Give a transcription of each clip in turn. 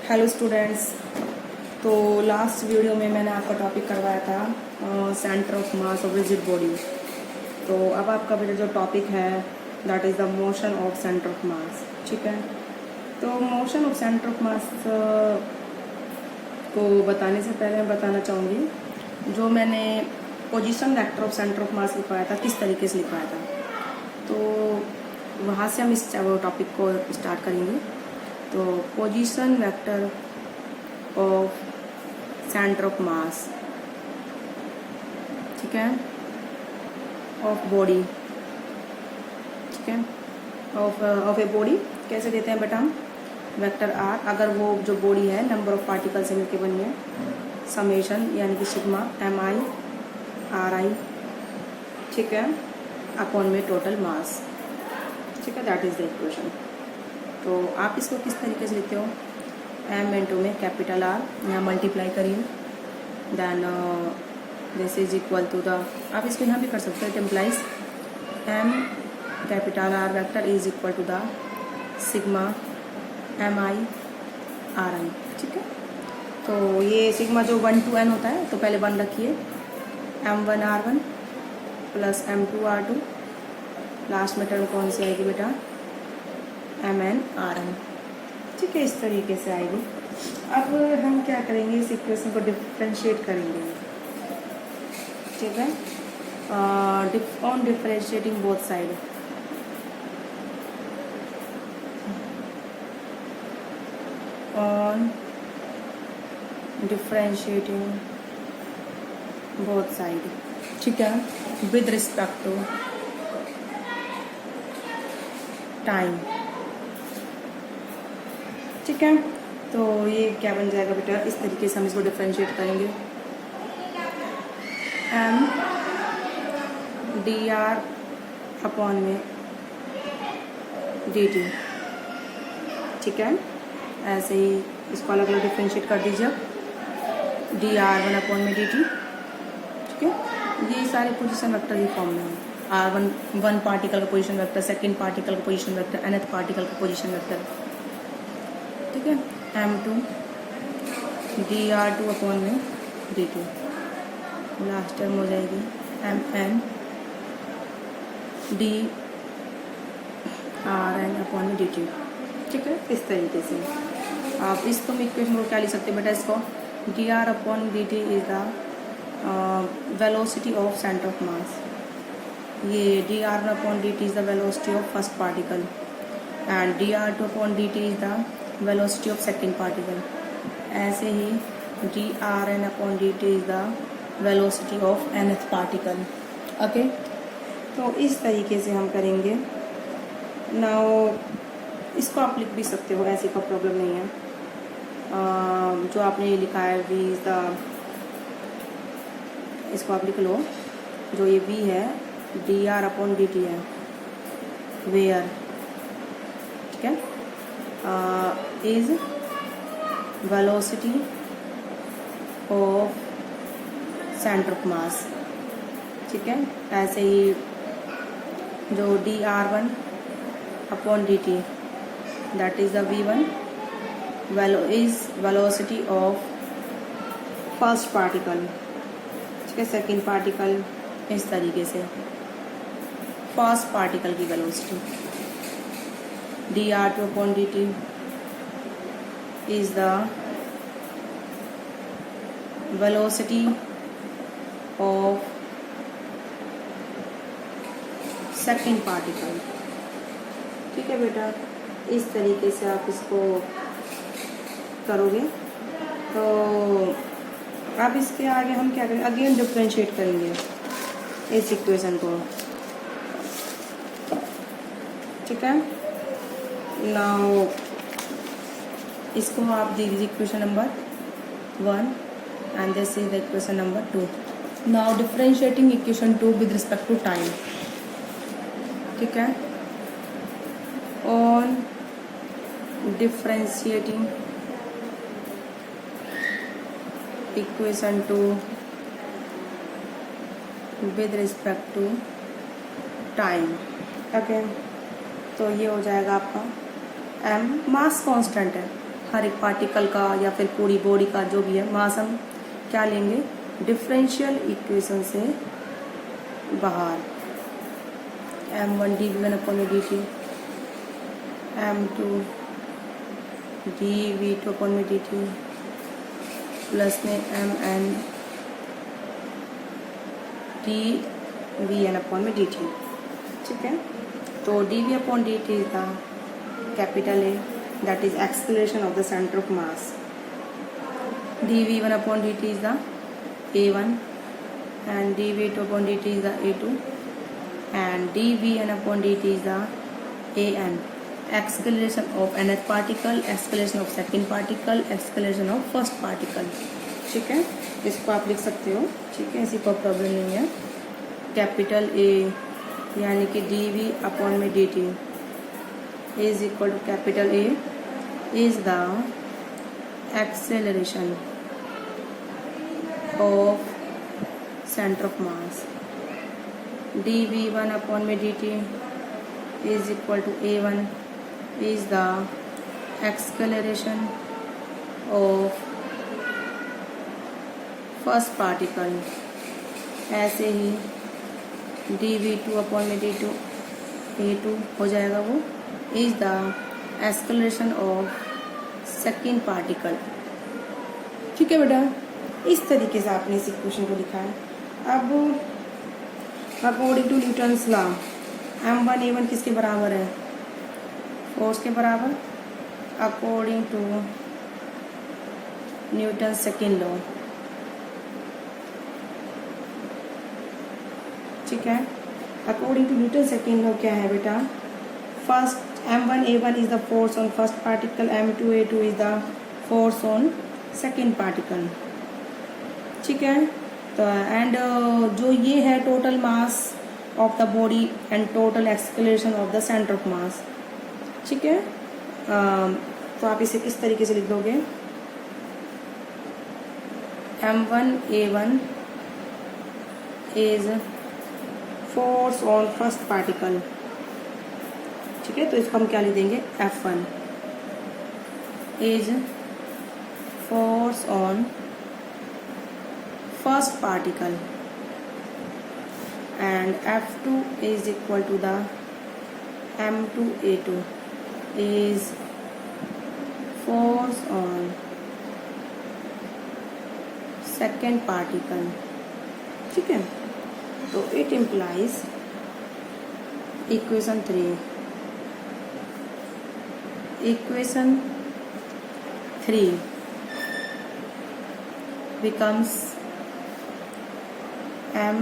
Hello students. तो last video में मैंने आपका टॉपिक करवाया था centre of mass of rigid body. तो अब आपका मेरा जो टॉपिक है that is the motion of centre of मास। ठीक है, तो मोशन ऑफ सेंटर ऑफ मास को बताने से पहले मैं बताना चाहूँगी जो मैंने position vector of centre of मास लिखवाया था किस तरीके से लिखवाया था, तो वहाँ से हम इस टॉपिक को स्टार्ट करेंगे। तो position vector of centre of मास, ठीक है, ऑफ बॉडी, ठीक है, ऑफ ए बॉडी कैसे देते हैं बेटा हम, वेक्टर आर, अगर वो जो बॉडी है नंबर ऑफ पार्टिकल से मिलकर बनी है, समेशन यानी कि sigma m i r i, ठीक है, अपॉन में टोटल मास, ठीक है, दैट इज़ द इक्वेशन। तो आप इसको किस तरीके से लिखते हो, एम इंटू में कैपिटल आर, यहाँ मल्टीप्लाई करिए, then this is equal to the, आप इसको यहाँ भी कर सकते हो, it implies m capital R vector is equal to the sigma m i r i, ठीक है। तो ये सिग्मा जो 1 to n होता है तो पहले 1 रखिए, m1 r1 plus m2 r2, last में टर्म कौन सी आएगी बेटा, mn rn, ठीक है, इस तरीके से आएगी। अब हम क्या करेंगे, इस इक्वेशन को डिफरेंशिएट करेंगे, ठीक है, on differentiating both side, on differentiating both side, ठीक है, विद रिस्पेक्ट टू टाइम, ठीक है। तो ये क्या बन जाएगा बेटा, इस तरीके से हम इसको डिफरेंशिएट करेंगे, एम डी आर अपॉन में डी टी, ठीक है, ऐसे ही इसको अलग अलग डिफरेंशिएट कर दीजिए, डी आर वन अपॉन में डी टी, ठीक है। ये सारे पोजीशन वेक्टर ही फॉर्म में है, आर वन पार्टिकल का पोजीशन वेक्टर, सेकेंड पार्टिकल का पोजीशन वेक्टर, nth पार्टिकल का पोजीशन वेक्टर, ठीक है, m2 dr2 अपॉन में dt, लास्ट टर्म हो जाएगी mn drn अपॉन में dt, ठीक है। इस तरीके से आप इसको इक्वेशन को क्या लिख सकते हैं बेटा, इसको dr upon dt is the velocity of centre of mass, ये dr upon dt is the velocity of first particle and dr2 upon dt is the velocity of second particle, ऐसे ही D R N upon D T is the velocity of nth particle, okay. तो इस तरीके से हम करेंगे। Now इसको आप लिख भी सकते हो, ऐसी कोई प्रॉब्लम नहीं है, जो आपने ये लिखा है वी इज द, इसको आप लिख लो, जो ये वी है D R upon D T है, वेयर, ठीक है, is velocity of center of mass, ठीक है। ऐसे ही जो d r one upon D t that is the v one is velocity of first particle, ठीक है, सेकेंड पार्टिकल, इस तरीके से फर्स्ट पार्टिकल की velocity dr2 upon dt is the velocity of second particle, ठीक है बेटा। इस तरीके से आप इसको करोगे। तो अब इसके आगे हम क्या करेंगे, अगेन डिफरेंशिएट करेंगे इस इक्वेशन को, ठीक है। नाउ इसको आप दे दीजिए equation number 1 and this is the equation number 2। Now differentiating equation 2 with respect to time, ठीक है, on differentiating equation 2 with respect to time, okay. तो ये हो जाएगा आपका एम मास कांस्टेंट है, हर एक पार्टिकल का या फिर पूरी बॉडी का जो भी है मास हम क्या लेंगे, डिफरेंशियल इक्वेशन से बाहर। m1 dv1/dt, m2 dv2/dt plus में mn dvn/dt। ठीक है, तो dv/dt is the capital A, that is acceleration of the center of mass. dv1/dt is the a1 and dv2/dt is the a2 and dvn/dt is the an. Acceleration of nth particle, acceleration of second particle, acceleration of first particle. ठीक है, इसको आप लिख सकते हो। ठीक है, इसी कोई प्रॉब्लम नहीं है। कैपिटल A यानी कि dv/dt is equal to capital A is the acceleration of center of mass. dv1/dt is equal to a1 is the acceleration of first particle। ऐसे ही dv2/dt a2 हो जाएगा, वो is the acceleration of second particle। ठीक है बेटा, इस तरीके से आपने इस इक्वेशन को लिखा है। अब according to Newton's law m1 a1 किसके बराबर है, फोर्स के बराबर, according to Newton second law. ठीक है, according to Newton second law क्या है बेटा, first m1 a1 is the force on first particle, m2 a2 is the force on second particle। ठीक है, तो एंड जो ये है total mass of the body and total acceleration of the centre of मास। ठीक है, तो आप इसे किस तरीके से लिख दोगे, m1 a1 is force on first particle। ठीक है, तो इसको हम क्या लिख देंगे, F1 is force on first particle and F2 is equal to the m2 a2 is force on second particle। ठीक है, तो it implies equation 3 becomes m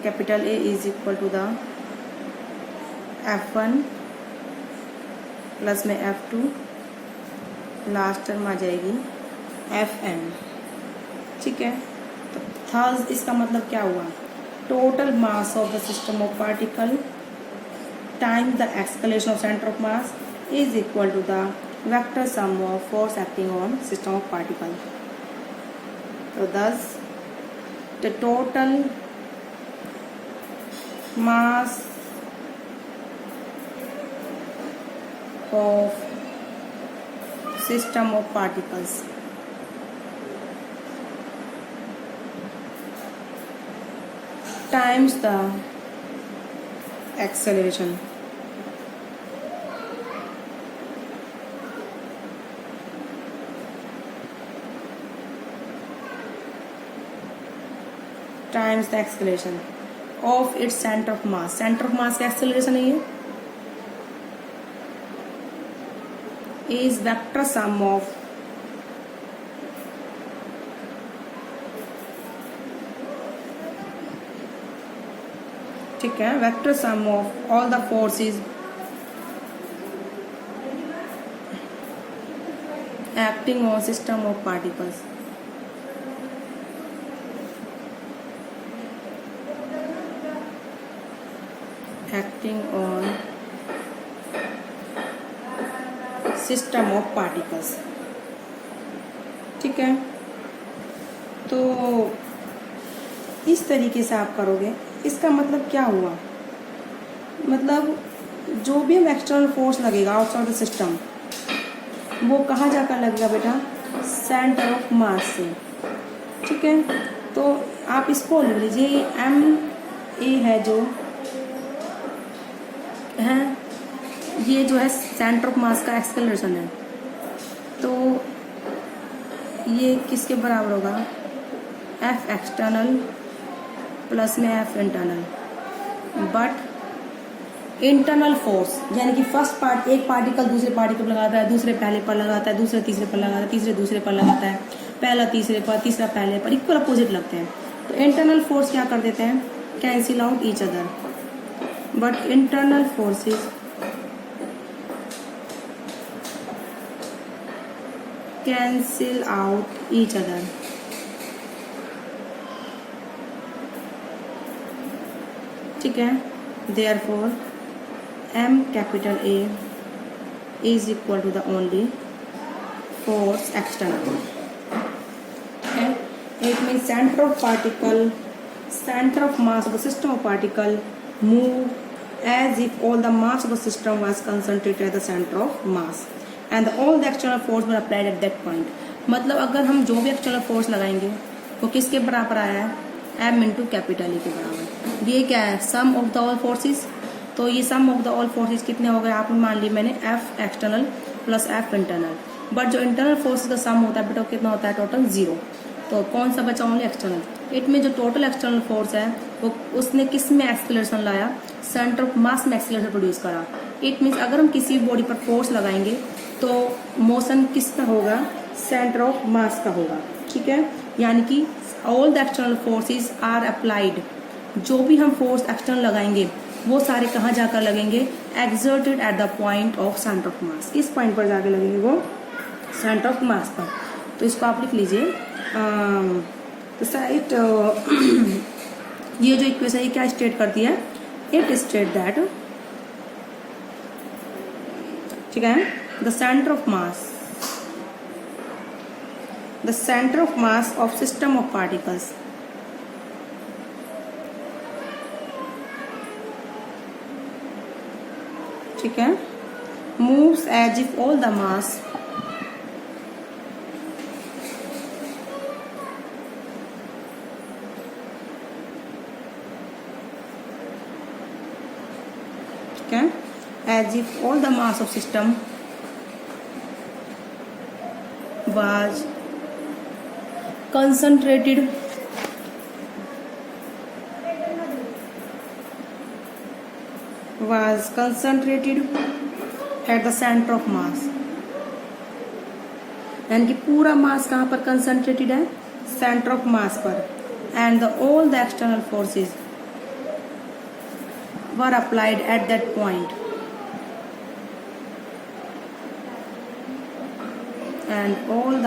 capital A is equal to the F1 plus में F2, last term आ जाएगी Fn। ठीक है, तो third इसका मतलब क्या हुआ, total mass of the system of particle time the escalation of centre of mass is equal to the vector sum of force acting on system of particle। So thus the total mass of system of particles times the acceleration times the acceleration of its center of mass। center of mass का acceleration है ये, is vector sum of ठीक है, vector sum of all the forces acting on system of particles। acting on system of particles। ठीक है, तो इस तरीके से आप करोगे। इसका मतलब क्या हुआ, मतलब जो भी हम एक्सटर्नल फोर्स लगेगा आउटसाइड द सिस्टम वो कहाँ जाकर लगेगा बेटा, सेंटर ऑफ मास से। ठीक है, तो आप इसको लिख लीजिए, एम ए है जो है, ये जो है सेंटर ऑफ मास का एक्सेलरेशन है, तो ये किसके बराबर होगा, एफ एक्सटर्नल प्लस में F internal. But internal force यानी कि फर्स्ट पार्ट, एक पार्टिकल दूसरे पार्टिकल पर लगाता है, दूसरे पहले पर लगाता है, दूसरे तीसरे पर लगाता है, तीसरे दूसरे पर लगाता है, पहला तीसरे पर, तीसरा पहले पर, इक्वल अपोजिट लगते हैं। तो इंटरनल फोर्स क्या कर देते हैं, cancel out each other. But internal forces cancel out each other. ठीक है, therefore M capital A is equal to the only force external. Okay, it means center of particle, center of mass of the system of particle move as if all the mass of the system was concentrated at the center of mass and all the external force were applied at that point. मतलब अगर हम जो भी external force लगाएंगे वो किसके बराबर आया है, M into capital E के बराबर। ये क्या है, sum of the all forces। तो ये सम ऑफ द ऑल फोर्सेस कितने हो गए, आपने मान ली मैंने F external plus F internal. But जो इंटरनल फोर्सेस का सम होता है बेटा कितना होता है, टोटल 0। तो कौन सा बचा, ओनली एक्सटर्नल। इट में जो टोटल एक्सटर्नल फोर्स है वो उसने किस में एक्सेलरेशन लाया, सेंटर ऑफ मास में एक्सेलरेशन प्रोड्यूस करा। इट मीन्स अगर हम किसी बॉडी पर फोर्स लगाएंगे तो मोशन किसका होगा, सेंटर ऑफ मास का होगा। ठीक है, यानी कि all the external forces are applied, जो भी हम फोर्स एक्सटर्नल लगाएंगे वो सारे कहाँ जाकर लगेंगे, exerted at the point of centre of मास। इस पॉइंट पर जाकर लगेंगे वो सेंटर ऑफ मास पर। तो इसको आप लिख लीजिए, ये जो इक्वेशन है क्या स्टेट करती है, इट स्टेट दैट, ठीक है, the centre of mass of system of particles ठीक है, moves as if all the mass ठीक है, as if all the mass of system was concentrated at the center of mass। यानी कि पूरा मास कहाँ पर कंसंट्रेटेड है, सेंटर ऑफ मास पर। And all the external forces were applied at that point, and all the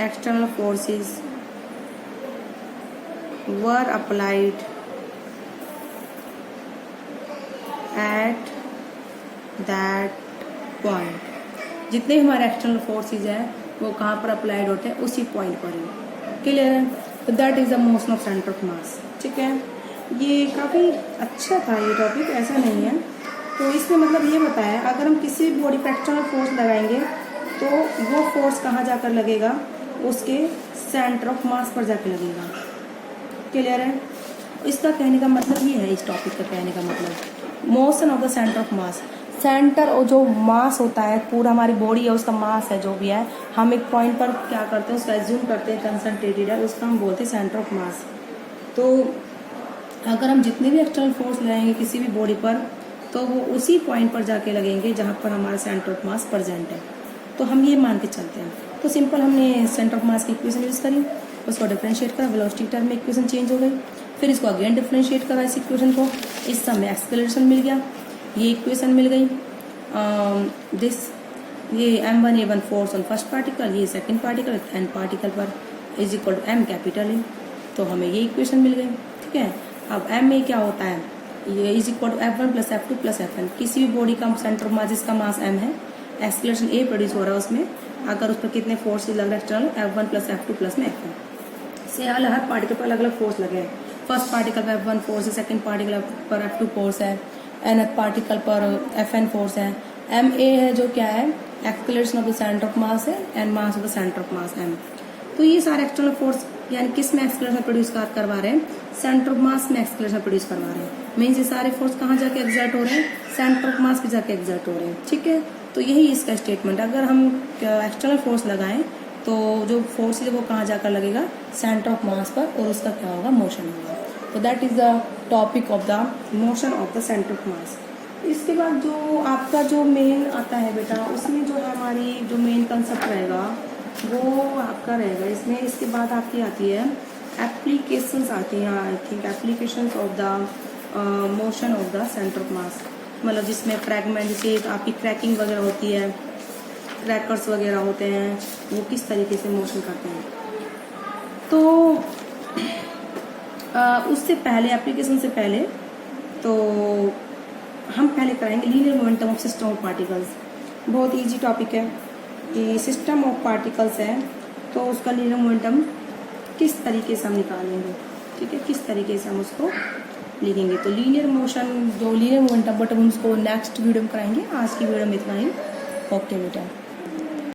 external forces were applied at that point. जितने भी हमारे एक्सटर्नल फोर्सेज हैं वो कहाँ पर अप्लाइड होते हैं, उसी पॉइंट पर ही। क्लियर है, तो that is the motion of centre of मास। ठीक है, ये काफ़ी अच्छा था ये टॉपिक, ऐसा नहीं है। तो इसमें मतलब ये बताया अगर हम किसी भी बॉडी पर एक्सटर्नल फोर्स लगाएंगे तो वो फोर्स कहाँ जाकर लगेगा, उसके सेंटर ऑफ मास पर जाकर लगेगा। क्लियर है, इसका कहने का मतलब ये है, इस टॉपिक का कहने का मतलब motion of the centre of mass. Centre और जो मास होता है, पूरा हमारी बॉडी है उसका मास है जो भी है, हम एक पॉइंट पर क्या करते हैं, उसका एज्यूम करते हैं कंसंट्रेटेड है, उसका हम बोलते हैं सेंटर ऑफ मास। तो अगर हम जितने भी एक्सटर्नल फोर्स लगाएंगे किसी भी बॉडी पर तो वो उसी पॉइंट पर जाके लगेंगे जहाँ पर हमारा सेंटर ऑफ मास प्रेजेंट है। तो हम ये मान के चलते हैं। तो सिंपल हमने सेंटर ऑफ मास की इक्वेशन यूज़ करी, उसको डिफरेंशिएट करा, वेलोसिटी टर्म में इक्वेशन चेंज हो गई, फिर इसको अगेन डिफरेंशिएट करा इस इक्वेशन को, इस सब में एक्सेलरेशन मिल गया, ये इक्वेशन मिल गई। दिस ये m1a1 force on first particle, ये सेकंड पार्टिकल एन पार्टिकल पर is equal to m capital A, तो हमें ये इक्वेशन मिल गई। ठीक है, अब m ए क्या होता है, ये is equal to f1 plus f2 plus fn। किसी भी बॉडी का सेंटर ऑफ मास जिसका मास m है, एक्सेलरेशन a प्रोड्यूस हो रहा है उसमें, अगर उस पर कितने फोर्सेज लग रहे हैं external, f1 plus f2 plus में fn से हर पार्टिकल पर अलग अलग फोर्स लगे हैं। फर्स्ट पार्टिकल पर f1 फोर्स है, सेकंड पार्टिकल पर f2 फोर्स है, nth पार्टिकल पर fn फोर्स है। ma है जो क्या है, acceleration of the centre of mass है and mass of the centre of mass m। तो ये सारे एक्सटर्नल फोर्स यानी किस में एक्सेलरेशन प्रोड्यूस करवा रहे हैं, सेंटर ऑफ मास में एक्सेलरेशन प्रोड्यूस करवा रहे हैं। मीन्स ये सारे फोर्स कहाँ जाके एग्जर्ट हो रहे हैं, सेंटर ऑफ मास पे जाके एग्जर्ट हो रहे हैं। ठीक है, तो यही इसका स्टेटमेंट। अगर हम एक्सटर्नल फोर्स लगाएं तो जो फोर्स है वो कहाँ जाकर लगेगा, सेंटर ऑफ मास पर, और उसका क्या होगा, मोशन होगा। तो that is the topic of the motion of the centre of मास। इसके बाद जो आपका जो मेन आता है बेटा, उसमें जो है हमारी जो मेन कंसेप्ट रहेगा वो आपका रहेगा इसमें। इसके बाद आपकी आती है एप्लीकेशंस आती हैं, I think applications of the motion of the centre of मास, मतलब जिसमें फ्रैगमेंट, जैसे आपकी क्रैकिंग वगैरह होती है, क्रैकर्स वगैरह होते हैं, वो किस तरीके से मोशन करते हैं। तो उससे पहले, एप्लीकेशन से पहले, तो हम पहले कराएंगे linear momentum of system of particles. बहुत इजी टॉपिक है कि सिस्टम ऑफ पार्टिकल्स है तो उसका लीनियर मोमेंटम किस तरीके से हम निकालेंगे। ठीक है, किस तरीके से हम उसको लिखेंगे। तो लीनियर मोशन, जो लीनियर मोमेंटम, बट हम उसको नेक्स्ट वीडियो में कराएंगे। आज की वीडियो में इतना ही। ओके बेटा।